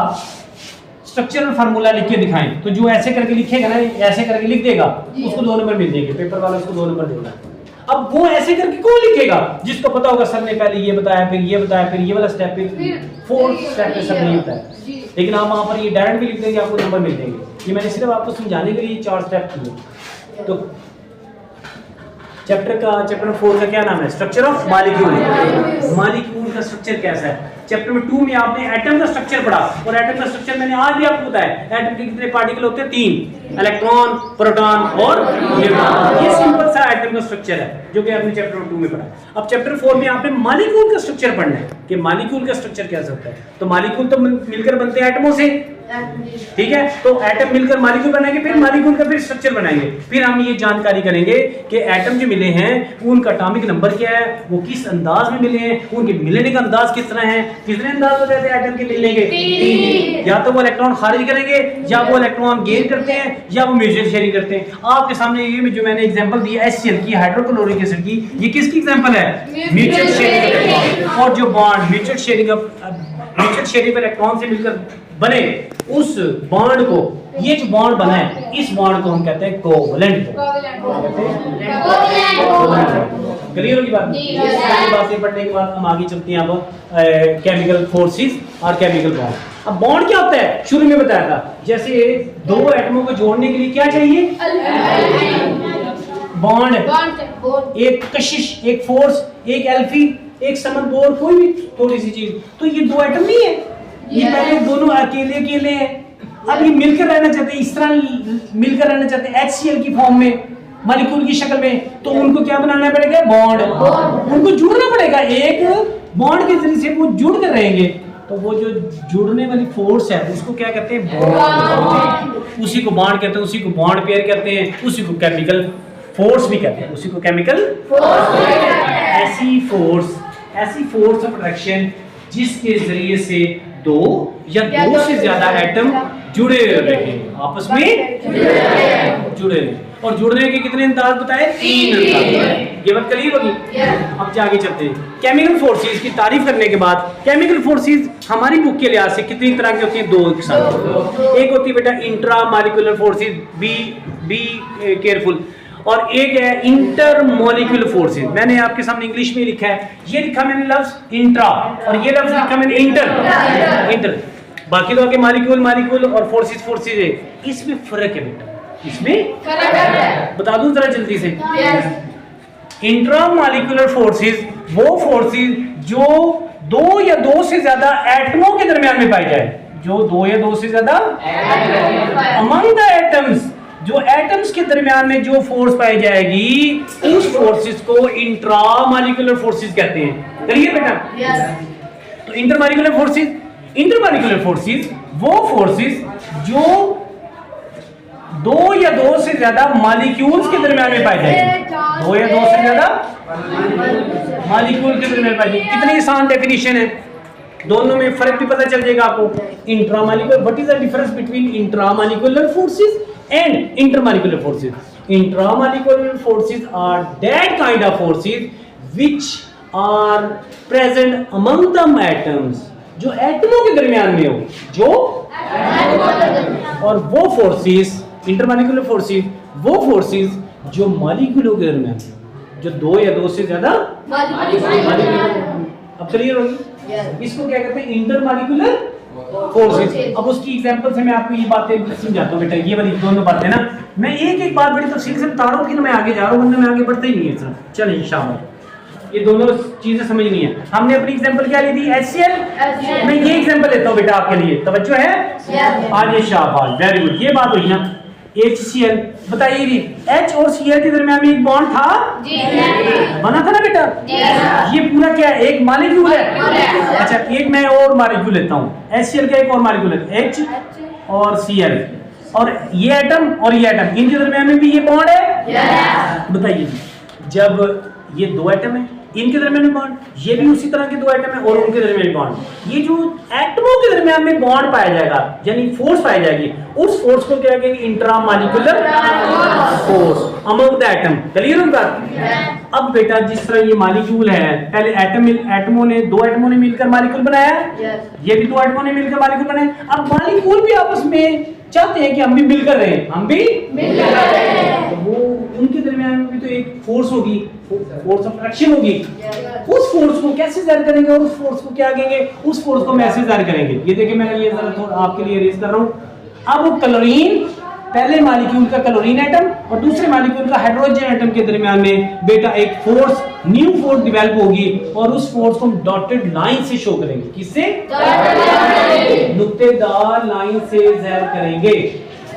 [SPEAKER 1] स्ट्रक्चरल फार्मूला लिख के दिखाएं, तो जो ऐसे करके लिखेगा ना, ऐसे करके लिख देगा, उसको 2 नंबर मिल जाएंगे, पेपर वाला उसको 2 नंबर देगा। अब वो ऐसे करके कौन लिखेगा? जिसको पता होगा सर ने पहले ये बताया, फिर ये बताया, फिर ये वाला स्टेप, फिर 4th स्टेप पे सर नहीं बताया। लेकिन आप वहां पर ये डायरेक्ट भी लिख देंगे, आपको नंबर मिल जाएंगे। ये मैंने सिर्फ आपको समझाने के लिए 4 स्टेप किए। तो चैप्टर 4 का क्या नाम है? Structure of molecule. मॉलिक्यूल का स्ट्रक्चर कैसा है? चैप्टर में 2 में आपने एटम का स्ट्रक्चर पढ़ा, और एटम का स्ट्रक्चर मैंने आज भी आपको बताया। एटम के कितने पार्टिकल होते हैं? 3, इलेक्ट्रॉन, प्रोटॉन और न्यूट्रॉन। ये सिंपल सा एटम का स्ट्रक्चर है जो कि आपने चैप्टर 2 में पढ़ा। अब चैप्टर 4 में आपने मॉलिक्यूल का स्ट्रक्चर पढ़ना है कि मॉलिक्यूल का स्ट्रक्चर कैसा होता है। तो मॉलिक्यूल तो मिलकर बनते हैं एटमों से, ठीक है, तो एटम मिलकर मॉलिक्यूल बनाएंगे, फिर मॉलिक्यूल का फिर स्ट्रक्चर बनाएंगे, फिर हम ये जानकारी करेंगे कि एटम जो मिले हैं उनका एटॉमिक नंबर क्या है, वो किस अंदाज में मिले हैं, उनके मिलने का अंदाज किस तरह है, कितने अंदाज हो जाते हैं एटम के मिलने के, 3। या तो वो इलेक्ट्रॉन खारिज करेंगे, या वो इलेक्ट्रॉन गेन करते हैं, या वो म्यूचुअल शेयरिंग करते हैं। आपके सामने ये जो मैंने एग्जांपल दिया HCl की, हाइड्रोक्लोरिक एसिड की, ये किसकी एग्जांपल है, म्यूचुअल शेयरिंग। और जो बॉन्ड म्यूचुअल शेयरिंग इलेक्ट्रॉन से मिलकर बने, उस बॉन्ड को, ये जो बॉन्ड बना है, इस बॉन्ड को हम कहते हैं कोवलेंट। क्लियर होगी बात? बातें पढ़ने के बाद हम आगे चलते हैं अब केमिकल फोर्सेस और केमिकल बॉन्ड। अब बॉन्ड क्या होता है, शुरू में बताया था, जैसे दो एटमों को जोड़ने के लिए क्या चाहिए, बॉन्ड, एक कशिश, एक फोर्स, एक एल्फी, एक समदबोर, कोई भी थोड़ी सी चीज। तो ये दो एटम नहीं है, ये पहले दोनों अकेले अकेले हैं, अब ये मिलकर रहना चाहते हैं, इस तरह मिलकर रहना चाहते हैं HCl की फॉर्म में, मॉलिक्यूल की शक्ल में। तो उनको क्या बनाना पड़ेगा, बॉन्ड, उनको जुड़ना पड़ेगा, एक बॉन्ड के जरिए से वो जुड़ कर रहेंगे। तो वो जो जुड़ने वाली फोर्स है उसको क्या कहते हैं, बॉन्ड। उसी को बॉन्ड कहते हैं, उसी को बॉन्ड पेयर कहते हैं, उसी को केमिकल फोर्स भी कहते हैं, उसी को केमिकल फोर्स। ऐसी फोर्स ऑफ अट्रैक्शन जिसके जरिए से दो या दो से ज्यादा एटम जुड़े रहे, आपस में जुड़े रहे। और जुड़ने के कितने अंदाज बताए, 3 अंदाज। ये बात क्लियर होगी? अब आगे चलते हैं। केमिकल फोर्सेस की तारीफ करने के बाद, केमिकल फोर्सेस हमारी बुक के लिहाज से कितनी तरह की होती हैं, 2 किस्म। एक होती है बेटा intra molecular forces, be careful, और एक है इंटर मॉलिक्यूलर फोर्सेस। मैंने आपके सामने इंग्लिश में लिखा है, ये लिखा मैंने लफ्ज इंट्रा और ये लफ्ज लिखा मैंने इंटर। बाकी तो आगे मॉलिक्यूल और फोर्सेस है, इसमें फर्क है बेटा, इसमें फर्क है, बता दूं जरा जल्दी से। इंट्रा मॉलिक्यूलर फोर्सेस वो फोर्सेस जो 2 या 2 से ज्यादा एटमों के दरमियान में पाई जाए, जो 2 या 2 से ज्यादा अमंग द एटम्स, जो एटम्स के दरमियान में जो फोर्स पाई जाएगी, उस फोर्सेस को इंट्रा मॉलिक्यूलर फोर्सेस कहते हैं। करिए बेटा, तो इंटर मॉलिक्यूलर फोर्सेस वो फोर्सेस जो 2 या 2 से ज्यादा मॉलिक्यूल्स के दरमियान में पाई जाएगी, 2 या 2 से ज्यादा मॉलिक्यूल के दरमियान पाई जाएगी। कितनी आसान डेफिनेशन है, दोनों में फर्क भी पता चल जाएगा आपको। Intramolecular, what is the difference between intramolecular forces and intermolecular forces? Intramolecular forces are that kind of forces which are present among the atoms, जो एटमों के दरमियान में हो, जो और वो फोर्सेस, इंटरमॉलिक्यूलर फोर्सेस वो फोर्सेस जो मॉलिक्यूलों के दरमियान, जो 2 या 2 से ज्यादा अब क्लियर होगी। इसको क्या कहते हैं, इंटरमॉलिक्यूलर फोर्सेस। अब उसकी एग्जांपल से मैं आपको ये बातें समझाता हूं बेटा, ये वाली दोनों बातें ना मैं एक बात बड़ी तफसील से बता रहा हूं, फिर मैं आगे जा रहा हूं, वरना मैं आगे बढ़ता ही नहीं है इस तरह। चलिए शाबाश, ये दोनों चीजें समझनी है। हमने अपनी एग्जांपल क्या ली थी, HCl। मैं ये एग्जांपल लेता हूं बेटा आपके लिए, तवज्जो है? आगे शाबाश, वेरी गुड। ये बात हुई ना HCl, बताइए जी H और Cl के दरमियान में एक बॉन्ड था, बना था ना बेटा? ये पूरा क्या है, एक मॉलिक्यूल है। अच्छा, एक मैं और मॉलिक्यूल लेता हूँ, HCl का एक और मॉलिक्यूल है, H और Cl, और ये एटम और ये एटम, इनके दरमियान में भी ये बॉन्ड है। बताइए जब ये 2 एटम है, इनके दरमियान में बॉन्ड, ये भी उसी तरह के 2 एटम है और उनके दरमियान में बॉन्ड, ये जो एटमों के दरमियान में बॉन्ड पाया जाएगा, यानी फोर्स पाई जाएगी, उस फोर्स को क्या कहेंगे, intramolecular force among the atom. Clear हो बात? अब बेटा जिस तरह ये मॉलिक्यूल है, पहले एटमों ने 2 एटमों ने मिलकर मॉलिक्यूल बनाया, ये भी 2 एटमों ने मिलकर मॉलिक्यूल बनाया। अब मॉलिक्यूल भी आपस में चाहते हैं कि हम भी मिलकर रहें, हम भी मिलकर रहें, तो वो उनके दरमियान में भी तो एक फोर्स होगी, फोर्स ऑफ अट्रैक्शन होगी। उस फोर्स को कैसे जाहिर करेंगे और उस फोर्स को क्या कहेंगे, उस फोर्स को मैसेज जाहिर करेंगे। ये देखिए मैंने ये जरा थोड़ा आपके लिए रेज कर रहा हूं। अब क्लोरीन, पहले मॉलिक्यूल का क्लोरीन एटम और दूसरे मॉलिक्यूल का हाइड्रोजन एटम के दरमियान में बेटा एक फोर्स, न्यू फोर्स डेवलप होगी और उस फोर्स को हम डॉटेड लाइन से शो करेंगे। किससे? नुक्तेदार लाइन से जाहिर करेंगे,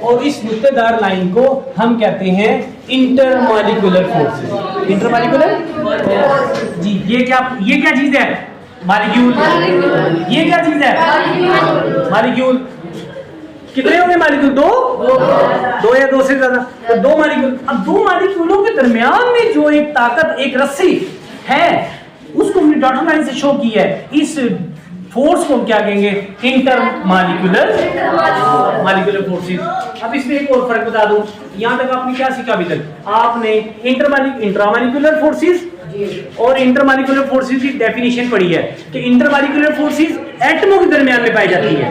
[SPEAKER 1] और इस नुक्तेदार लाइन को हम कहते हैं इंटरमॉलिक्यूलर फोर्सेस। इंटरमॉलिक्यूलर जी, ये क्या चीज है, मॉलिक्यूल। ये क्या चीज है, मॉलिक्यूल। कितने होंगे मालिक्यूल? दो या दो से ज्यादा, तो दो मालिक्यूल। अब दो मालिक्यूलों के दरमियान में जो एक ताकत, एक रस्सी है, उसको हमने डॉटेड लाइन से शो की है। इस फोर्स को क्या कहेंगे? Inter molecular forces. अब इसमें एक और फर्क बता दूं, यहां तक आपने क्या सीखा अभी तक? आपने इंट्रामालिक्यूलर फोर्सेस और इंटरमालिक्यूलर फोर्सेस की डेफिनेशन पढ़ी है कि इंटरमालिक्यूलर फोर्सेस एटमों के दरमियान में पाई जाती है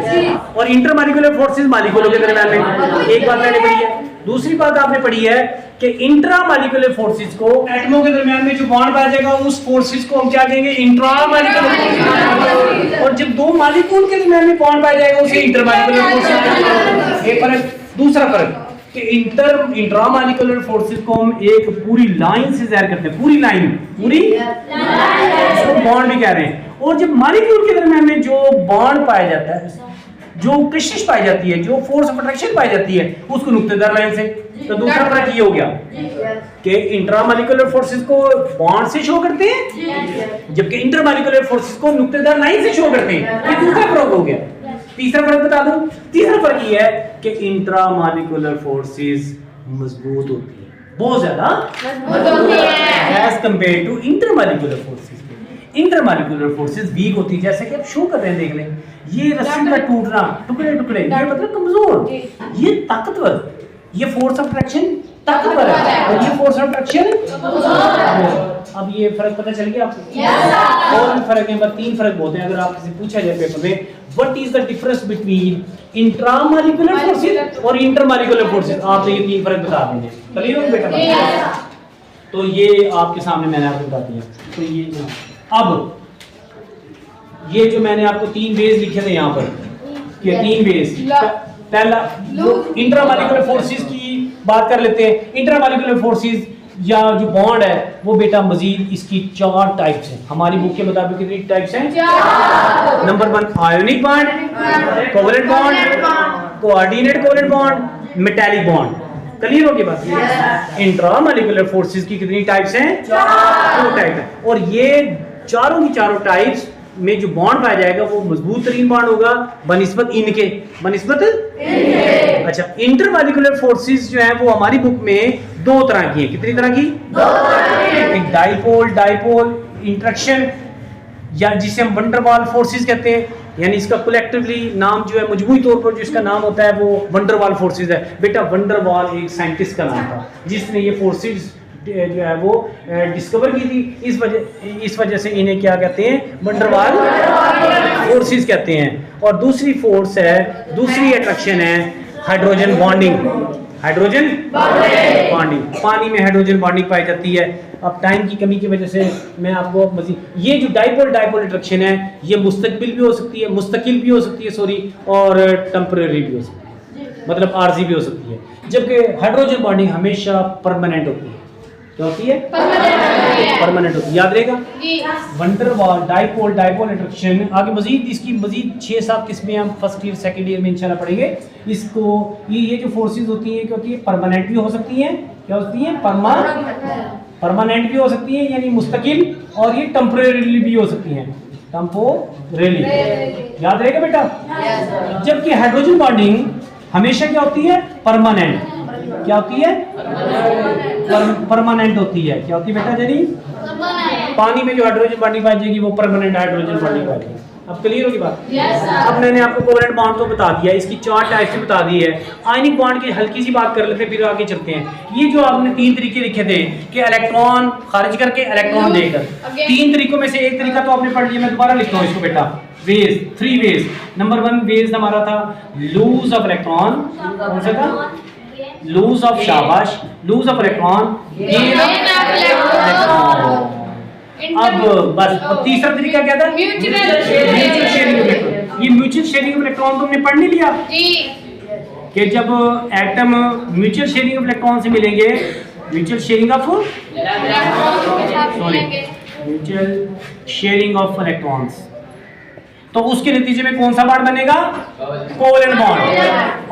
[SPEAKER 1] और इंटरमालिक्यूलर फोर्सेस मालिक्यूलों के दरमियान में। एक बात मैंने पढ़ी है। दूसरी बात आपने पढ़ी है कि इंट्रामालिक्यूलर फोर्सेस को, एटमों के दरमियान में जो बॉन्ड पाया जाएगा उस फोर्सेस को हम क्या कहेंगे? इंट्रामालिक्यूलर फोर्सेस। और जब दो मालिक्यूल के दरमियान में बॉन्ड पाया जाएगा उसे इंटरमालिक्यूलर फोर्सेस। एक फर्क। दूसरा फर्क कि इंट्रामालिक्यूलर फोर्सेस को हम एक पूरी लाइन से ज़ाहिर करते हैं, पूरी लाइन, उसको बॉन्ड भी कह रहे हैं। और जब मालिक्यूल के दरमियान में जो बॉन्ड पाया जाता है, जो कशिश पाई जाती है, जो फोर्स ऑफ अट्रैक्शन पाई जाती है, उसको नुक्तेदार लाइन से। तो दूसरा फर्क ये हो गया कि इंट्रामालिक्यूलर फोर्सेस को बॉन्ड से शो करते हैं जबकि इंटरमालिक्यूलर फोर्सेस को नुक्तेदार लाइन से शो करते हैं। ये दूसरा फर्क हो गया। तीसरा फर्क बता दूं, तीसरा फर्क ये है कि इंट्रामालिक्यूलर फोर्सेस मजबूत होती है, बहुत ज्यादा मजबूत होती है as compare to intermolecular forces. Intermolecular forces weak होती है, जैसे कि आप शो कर रहे हैं, देख लें, ये रस्सी का टूटना, टुकड़े टुकड़े, ये मतलब कमजोर, ये ताकतवर, ये फोर्स ऑफ अट्रैक्शन ताकतवर है और ये फोर्स ऑफ अट्रैक्शन। अब ये फर्क पता चल गया आपको? और भी फर्क है, बस तीन फर्क होते हैं। अगर आपसे पूछा जाए पेपर में, what is the difference between intramolecular forces और इंटरमालिक्यूलर फोर्सेस, आप ये तीन फर्क बता देंगे। क्लियर हो बेटा? तो ये आपके सामने मैंने आपको बता दिया। तो ये अब ये जो मैंने आपको तीन वेज लिखे थे यहाँ पर, ये तीन वेज। पहला इंट्रामालिक्यूलर फोर्सेस की बात कर लेते हैं। इंट्रामालिक्यूलर फोर्सेस या जो बॉन्ड है वो बेटा मजीद इसकी चार टाइप्स हैं। हमारी बुक के मुताबिक कितनी टाइप्स हैं? Number 1 ionic bond, covalent bond, coordinate covalent bond, metallic bond. Clear हो गई बात? इंट्रामालिक्यूलर फोर्सेस की कितनी टाइप्स हैं? दो टाइप है। और ये चारों की चारों टाइप्स में जो बॉन्ड पाया जाएगा वो मजबूत तरीन बॉन्ड होगा बनिस्बत इनके, बनिस्बत इनके। अच्छा, इंटरमालिक्यूलर फोर्सेस जो है वो हमारी बुक में दो तरह की है। कितनी तरह की? दो तरह की। एक डाइपोल इंटरेक्शन, या जिसे हम वंडरवाल फोर्सेस कहते हैं, यानी इसका कलेक्टिवली नाम जो है, मजमूई तौर पर जो इसका नाम होता है वो वंडरवाल फोर्सेस है। बेटा वंडरवाल एक साइंटिस्ट का नाम था जिसने ये फोर्सेस जो है वो डिस्कवर की थी। इस वजह से इन्हें क्या कहते हैं? वंडरवाल फोर्सेस कहते हैं। और दूसरी फोर्स है, दूसरी अट्रैक्शन है हाइड्रोजन बॉन्डिंग। हाइड्रोजन बॉन्डिंग, पानी में हाइड्रोजन बॉन्डिंग पाई जाती है। अब टाइम की कमी की वजह से मैं आपको मजीद, ये जो डाइपोल अट्रैक्शन है ये मुस्तकिल भी हो सकती है, सॉरी, और टेम्परेरी भी हो सकती है, मतलब आर्जी भी हो सकती है। जबकि हाइड्रोजन बॉन्डिंग हमेशा परमानेंट होती है। क्या होती है? परमानेंट होती है, याद रहेगा। Van der Waals dipole attraction. आगे मजीद इसकी मजीद 6-7 किस्में हम फर्स्ट ईयर सेकंड ईयर में इंशाल्लाह पढ़ेंगे। इसको ये जो फोर्सेस होती हैं, क्योंकि परमानेंट भी हो सकती हैं, क्या होती हैं? परमानेंट भी हो सकती है, यानी मुस्तकिल, और ये टेम्परेरीली भी हो सकती हैं, टेम्पोरेरी। याद रहेगा बेटा? जबकि हाइड्रोजन बॉन्डिंग हमेशा क्या होती है? परमानेंट। क्या होती है? परमानेंट होती है। क्या होती है बेटा जनी? पानी में जो हाइड्रोजन बॉन्डिंग पाई जाएगी वो परमानेंट हाइड्रोजन बॉन्डिंग पाई जाएगी। अब क्लियर होगी बात? अब मैंने आपको कोवलेंट बॉन्ड तो बता दिया, इसकी चार टाइप्स बता दी है। आयनिक बॉन्ड की हल्की सी बात कर लेते हैं, फिर आगे चलते हैं। ये जो आपने तीन तरीके लिखे थे कि इलेक्ट्रॉन खारिज करके इलेक्ट्रॉन देकर, तीन तरीकों में से एक तरीका तो आपने पढ़ लिया, मैं दोबारा लिखता हूँ इसको बेटा। Veg, 3 veg. नंबर 1 वेज हमारा था लूज ऑफ इलेक्ट्रॉन, कौन सा था? लूज ऑफ, शाबाश, lose of electron, gain of electron. अब बस, अब तीसरा तरीका क्या था? Mutual sharing of electron. ये म्यूचुअल शेयरिंग ऑफ इलेक्ट्रॉन को हमने पढ़ नहीं लिया कि जब atom mutual sharing of electron से मिलेंगे, म्यूचुअल शेयरिंग ऑफ इलेक्ट्रॉन्स, तो उसके नतीजे में कौन सा बॉन्ड बनेगा? Covalent bond.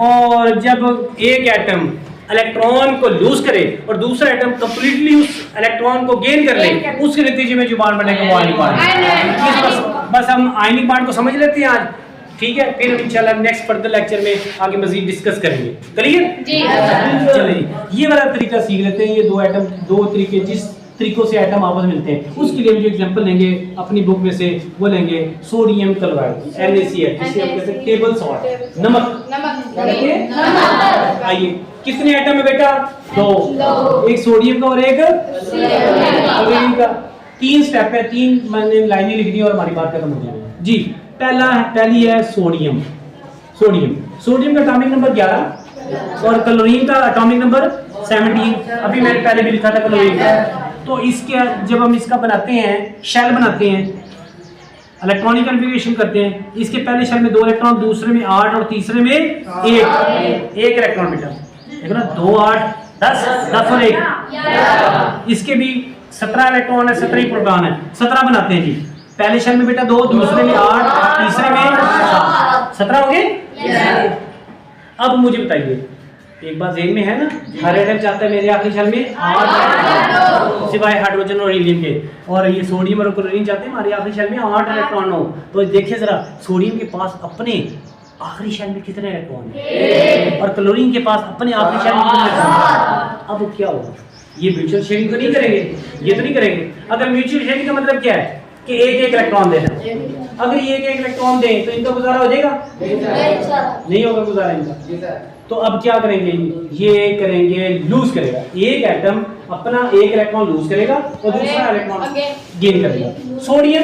[SPEAKER 1] और जब एक एटम इलेक्ट्रॉन को लूज करे और दूसरा एटम कंप्लीटली उस इलेक्ट्रॉन को गेन कर ले, उसके नतीजे में जो बॉन्ड बनेगा वो आयनिक बॉन्ड। बस हम आयनिक बॉन्ड को समझ लेते हैं आज। ठीक है, फिर हम इंशाल्लाह नेक्स्ट फर्दर लेक्चर में आगे मजीद डिस्कस करेंगे। क्लियर जी? चलिए ये वाला तरीका सीख लेते हैं। ये दो एटम, दो तरीके, जिस तरीकों से एटम आपस में मिलते हैं उसके लिए हम जो एग्जांपल लेंगे अपनी बुक में से वो लेंगे सोडियम क्लोराइड NaCl, जिसे हम कहते हैं टेबल सॉल्ट, नमक। आइए कितने एटम है बेटा? दो, एक सोडियम का और एक क्लोरीन का। 3 स्टेप है, 3 मैंने लाइनें लिख दी और हमारी बात खत्म हो जाएगी जी। पहली है सोडियम। सोडियम का एटॉमिक नंबर 11 और क्लोरीन का एटॉमिक नंबर 17। अभी मैंने पहले भी लिखा था क्लोरीन का। तो इसके जब हम इसका बनाते हैं, शेल बनाते हैं, इलेक्ट्रॉनिक कन्फिगरेशन करते हैं, इसके पहले शेल में 2 इलेक्ट्रॉन, दूसरे में 8 और तीसरे में 1 इलेक्ट्रॉन बेटा। देखो ना, 2 8 10 और 1। इसके भी 17 इलेक्ट्रॉन है, 17 ही प्रोटॉन है, 17 बनाते हैं जी। पहले शेल में बेटा 2, दूसरे में 8, तीसरे में 17 हो गए। अब मुझे बताइए, एक बात ज़हन में है ना, हर एटम चाहता है मेरे आखिरी शेल में 8 सिवाय हाइड्रोजन और हीलियम के, और ये सोडियम और क्लोरीन चाहते हैं हमारे आखिरी शेल में 8 इलेक्ट्रॉन हो। तो देखिए जरा, सोडियम के पास अपने आखिरी शेल में कितने इलेक्ट्रॉन हैं और क्लोरीन के पास अपने आखिरी शेल में कितने इलेक्ट्रॉन। अब क्या होगा? ये म्यूचुअल शेयरिंग तो नहीं करेंगे, ये तो नहीं करेंगे। अगर म्यूचुअल शेयरिंग का मतलब क्या है कि एक इलेक्ट्रॉन देना। अगर ये एक इलेक्ट्रॉन दें तो इनका गुजारा हो जाएगा? नहीं होगा गुजारा इनका। तो अब क्या करेंगे? ये करेंगे, लूज करेगा। एक एटम अपना एक इलेक्ट्रॉन लूज करेगा और दूसरा इलेक्ट्रॉन गेन करेगा। सोडियम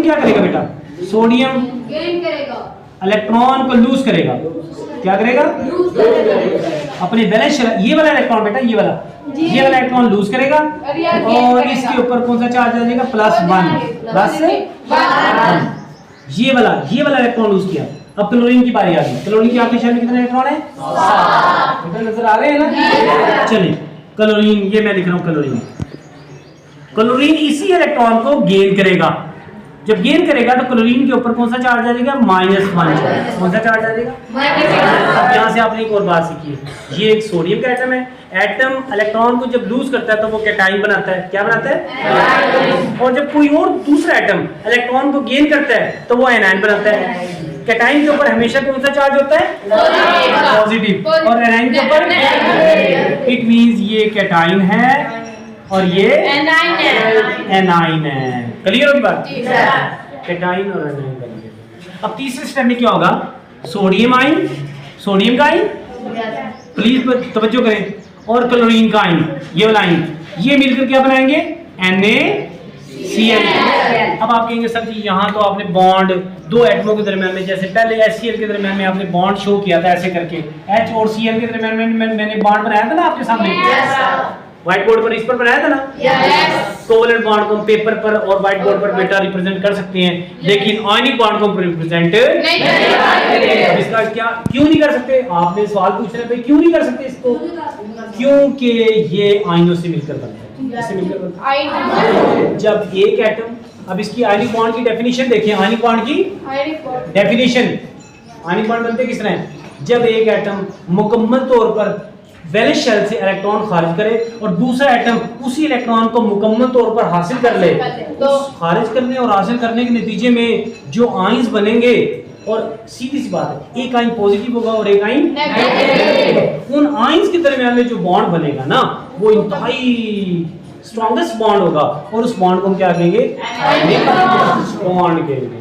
[SPEAKER 1] क्या करेगा बेटा? सोडियम गेन करेगा, इलेक्ट्रॉन को लूज करेगा। क्या करेगा? अपने बैलेंस। ये वाला इलेक्ट्रॉन बेटा, ये वाला इलेक्ट्रॉन लूज करेगा और इसके ऊपर कौन सा चार्ज आ जाएगा? +1। ये वाला इलेक्ट्रॉन लूज किया। अब क्लोरीन की बारी आ गई। क्लोरीन की आखिरी शेल में कितने इलेक्ट्रॉन है? 7। नजर आ रहे हैं ना? चलिए क्लोरीन, ये मैं लिख रहा हूँ क्लोरीन इसी इलेक्ट्रॉन को गेन करेगा। जब गेन करेगा तो क्लोरीन के ऊपर कौन सा चार्ज आ जाएगा? -1। कौन सा चार्ज आ जाएगा? अब यहाँ से आपने एक और बात सीखी है। ये एक सोडियम का एटम है। एटम इलेक्ट्रॉन को जब लूज करता है तो वो कैटाइन बनाता है। क्या बनाता है? और जब कोई और दूसरा एटम इलेक्ट्रॉन को गेन करता है तो वो एनायन बनाता है। कैटाइन के ऊपर हमेशा कौन सा चार्ज होता है? पॉजिटिव। और एनायन के ऊपर इट मींस ये कैटाइन है और ये एनायन है। क्लियर होगी बात? कैटाइन और एनायन का। अब तीसरे स्टेप में क्या होगा? सोडियम का आयन, प्लीज तवज्जो करें, और क्लोरीन का आयन, ये वाला आयन, ये मिलकर क्या बनाएंगे? NaCl। अब आप कहेंगे सर जी यहाँ तो आपने बॉन्ड दो एटमों के दरमियान में, जैसे पहले HCl के दरमियान में आपने बॉन्ड शो किया था ऐसे करके, H और Cl के दरमियान में मैंने बॉन्ड बनाया था ना आपके सामने, व्हाइट बोर्ड पर इस पर बनाया था ना। कोवलेंट बॉन्ड को पेपर पर और व्हाइट बोर्ड पर बेटा रिप्रेजेंट कर सकते हैं, लेकिन आयनिक बॉन्ड को रिप्रेजेंट नहीं कर सकते। इसका क्या क्यों नहीं कर सकते? आपने सवाल पूछ रहे थे क्यों नहीं कर सकते इसको? क्योंकि ये आयनों से मिलकर बनता है। इससे मिलकर बनता है। जब एक एटम, अब इसकी आयनिक बॉन्ड की डेफिनेशन देखिए, आयनिक बॉन्ड की डेफिनेशन, आयनिक बॉन्ड बनते किस तरह? जब एक एटम मुकम्मल तौर पर वैलेंस शेल से इलेक्ट्रॉन खारिज करे और दूसरा एटम उसी इलेक्ट्रॉन को मुकम्मल तौर पर हासिल कर ले, तो खारिज करने और हासिल करने के नतीजे में जो आयंस बनेंगे, और सीधी सी बात है, एक आयन पॉजिटिव होगा और एक आयन नेगेटिव। उन आयंस के दरमियान में जो बॉन्ड बनेगा ना, वो इंतहाई स्ट्रॉन्गेस्ट बॉन्ड होगा और उस बॉन्ड को हम क्या कहेंगे? आयनिक बॉन्ड कहेंगे।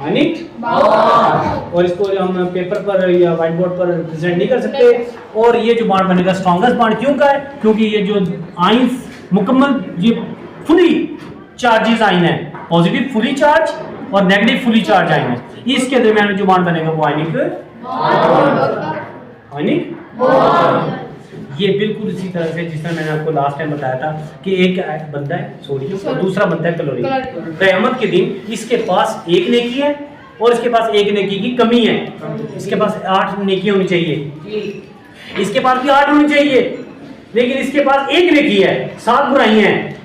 [SPEAKER 1] Ionic bond. और इसको हम पेपर पर या व्हाइट बोर्ड पर रिप्रेजेंट नहीं कर सकते। और ये जो बॉन्ड बनेगा स्ट्रॉन्गेस्ट बॉन्ड क्यों का है? क्योंकि ये जो आयंस मुकम्मल, ये फुली चार्जेस आयन है, पॉजिटिव फुली चार्ज और नेगेटिव फुली चार्ज आयन है, इसके दरमियान में जो बॉन्ड बनेगा वो आयनिक बॉन्ड। ये बिल्कुल इसी तरह से जिस तरह मैंने आपको लास्ट टाइम बताया था कि एक बनता है सोडियम और दूसरा बनता है क्लोरीन। क़यामत के दिन इसके पास एक नेकी है और इसके पास एक नेकी की कमी है। इसके पास 8 नेकी होनी चाहिए, इसके पास भी 8 होनी चाहिए, लेकिन इसके पास एक नेकी है, 7 बुराई हैं।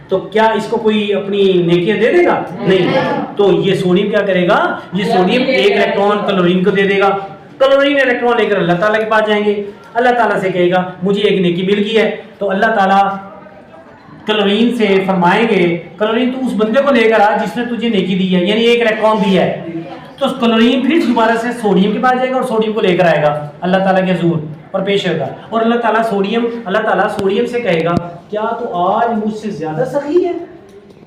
[SPEAKER 1] तो क्या इसको कोई अपनी नेकियां दे देगा? नहीं। तो ये सोडियम क्या करेगा? ये सोडियम एक इलेक्ट्रॉन क्लोरीन को दे देगा, क्लोरीन इलेक्ट्रॉन लेकर अल्लाह ताला के पास जाएंगे, अल्लाह ताला से कहेगा मुझे एक नेकी मिल गई है, तो अल्लाह ताला क्लोरीन से फरमाएंगे क्लोरीन तू उस बंदे को लेकर आ जिसने तुझे नेकी दी है, यानी एक इलेक्ट्रॉन दिया है, तो क्लोरीन फिर दोबारा से सोडियम के पास जाएगा और सोडियम को लेकर आएगा अल्लाह ताला के हुजूर और पेश होगा, और अल्लाह ताला सोडियम से कहेगा क्या तू आज मुझसे ज्यादा सखी है,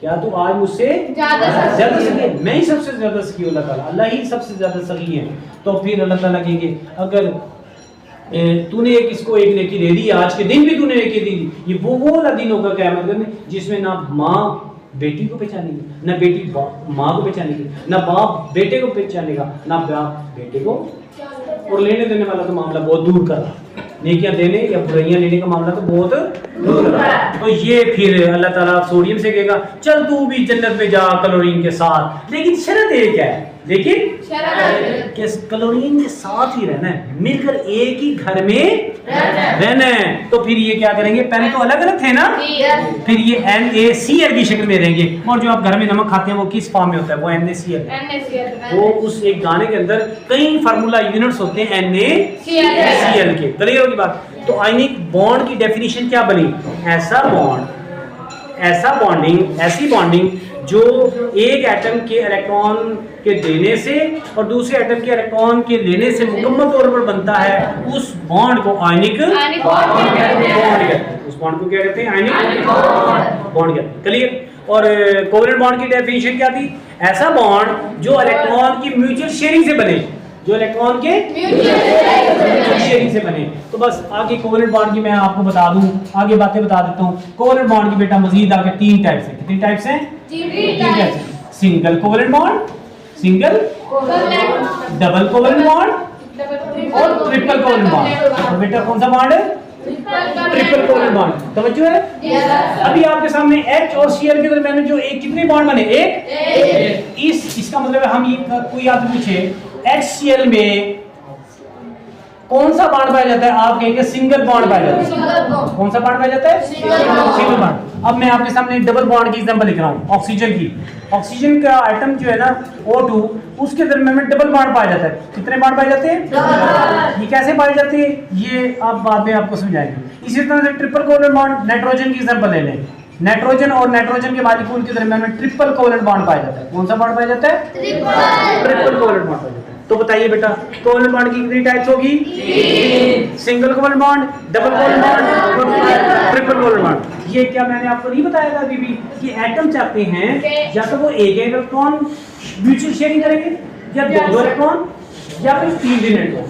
[SPEAKER 1] क्या तू आज मुझसे ज्यादा सखी है, मैं ही सबसे ज्यादा सखी हूं, अल्लाह ही सबसे ज्यादा सखी है। तो फिर अल्लाह ताला कहेंगे अगर तूने इसको एक नेकी दे दी, आज के दिन भी तूने नेकी दी, ये वो वाला दिन होगा क़यामत में जिसमें ना माँ बेटी को पहचानेगी, ना बेटी माँ को पहचानेगी, ना बाप बेटे को पहचानेगा, ना बाप बेटे को, और लेने देने वाला तो मामला बहुत दूर कर रहा, नेकियां देने या बुराइयां लेने का मामला तो बहुत दूर कर रहा। तो ये फिर अल्लाह ताला सोडियम से कहेगा चल तू भी जन्नत में जा क्लोरीन के साथ, लेकिन शर्त एक है, लेकिन कि क्लोरीन के साथ ही रहना है, मिलकर एक ही घर में रहना है। तो फिर ये क्या करेंगे, पहले तो अलग अलग थे ना, फिर ये NaCl की शक्ल में रहेंगे, और जो आप घर में नमक खाते हैं वो किस फॉर्म में होता है, वो NaCl, वो उस एक दाने के अंदर कई फार्मूला यूनिट्स होते हैं NaCl के। क्लियर होगी बात। तो आयनिक बॉन्ड की डेफिनेशन क्या बनी, ऐसी बॉन्डिंग जो एक एटम के इलेक्ट्रॉन के देने से और दूसरे एटम के इलेक्ट्रॉन के लेने से मुकम्मल तौर पर बनता है, उस बॉन्ड को आयनिक बॉन्ड कहते हैं। उस बॉन्ड को क्या कहते हैं, आयनिक बॉन्ड कहते हैं। क्लियर। और कोवेलेंट बॉन्ड की डेफिनेशन क्या थी, ऐसा बॉन्ड जो इलेक्ट्रॉन की म्यूचुअल शेयरिंग से बने, जो इलेक्ट्रॉन के म्यूचुअल शेयरिंग से बने। तो बस आगे कोवेलेंट बॉन्ड की मैं आपको बता दूं, आगे बातें बता देता हूं। कोवेलेंट बॉन्ड की बेटा मजीद आगे 3 टाइप्स हैं। कितनी टाइप्स हैं? 3 types. Single covalent bond, single double covalent bond और ट्रिपल कोवेलेंट बॉन्ड। और बेटा कौन सा बॉन्ड है? Triple covalent bond. तवज्जो है। अभी आपके सामने H और Cl के दरमियान जो एक कितने बॉन्ड बने, एक। इसका मतलब है हम ये कोई आपसे पूछे HCl में कौन सा बॉन्ड पाया जाता है, आप कहेंगे सिंगल बॉन्ड पाया जाता है। कौन सा बॉन्ड पाया जाता है? Single bond. अब मैं आपके सामने डबल बॉन्ड की एग्जांपल लिख रहा हूं, ऑक्सीजन की। ऑक्सीजन का एटम जो है ना O2, उसके दरमियान में डबल बॉन्ड पाया जाता है। कितने बॉन्ड पाए जाते हैं? ये कैसे पाए जाते हैं ये आप बाद में आपको समझाएंगे। इसी तरह से ट्रिपल कोवेलेंट बॉन्ड, नाइट्रोजन की एग्जांपल ले लें। नाइट्रोजन और नाइट्रोजन के मॉलिक्यूल के दरमियान में ट्रिपल कोवेलेंट बॉन्ड पाया जाता है। कौन सा बॉन्ड पाया जाता है? ट्रिपल कोवेलेंट बॉन्ड पाया जाता है। तो बताइए बेटा कोवेलेंट बॉन्ड की कितनी टाइप्स होगी? 3। Single covalent bond, double covalent bond और ट्रिपल कोवेलेंट बॉन्ड। ये क्या मैंने आपको नहीं बताया था अभी भी कि एटम चाहते हैं या तो वो एक इलेक्ट्रॉन म्यूचुअल शेयरिंग करेंगे, या 2 इलेक्ट्रॉन, या फिर 3 इलेक्ट्रॉन।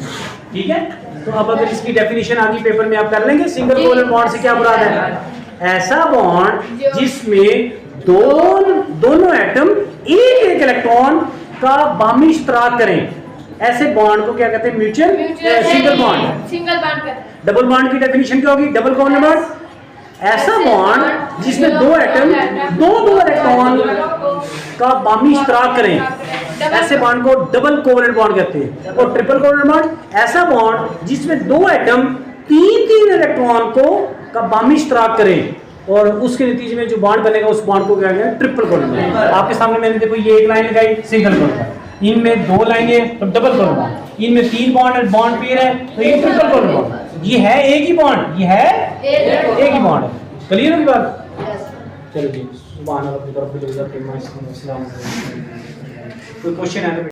[SPEAKER 1] ठीक है। तो अब अगर इसकी डेफिनेशन आगे पेपर में आप कर लेंगे, सिंगल कोवेलेंट बॉन्ड से क्या मुराद है? ऐसा बॉन्ड जिसमें दोनों एटम एक इलेक्ट्रॉन का बामी इश्तराक करें, ऐसे बॉन्ड को क्या कहते हैं? Mutual single bond. Double bond की डेफिनेशन क्या होगी? डबल कोवेलेंट बॉन्ड, ऐसा बॉन्ड जिसमें 2 एटम दो इलेक्ट्रॉन का बामी इश्तराक करें, ऐसे बॉन्ड को डबल कोवेलेंट बॉन्ड कहते हैं। और ट्रिपल कोवेलेंट बॉन्ड, ऐसा बॉन्ड जिसमें 2 एटम 3 इलेक्ट्रॉन को का बामी इश्तराक करें, और उसके नतीजे में जो बॉन्ड बनेगा उस बॉन्ड को क्या कहते हैं? Triple covalent bond. आपके सामने मैंने देखो ये एक लाइन लगाई सिंगल कोवेलेंट बॉन्ड, इनमें 2 लाइनें तो डबल कोवेलेंट बॉन्ड, इनमें 3 बॉन्ड पेयर है तो ये ट्रिपल कोवेलेंट बॉन्ड। ये है एक ही बॉन्ड, ये है एक ही बॉन्ड। क्लियर है बात? चलो जी, सुभान अल्लाह। कोई क्वेश्चन है तो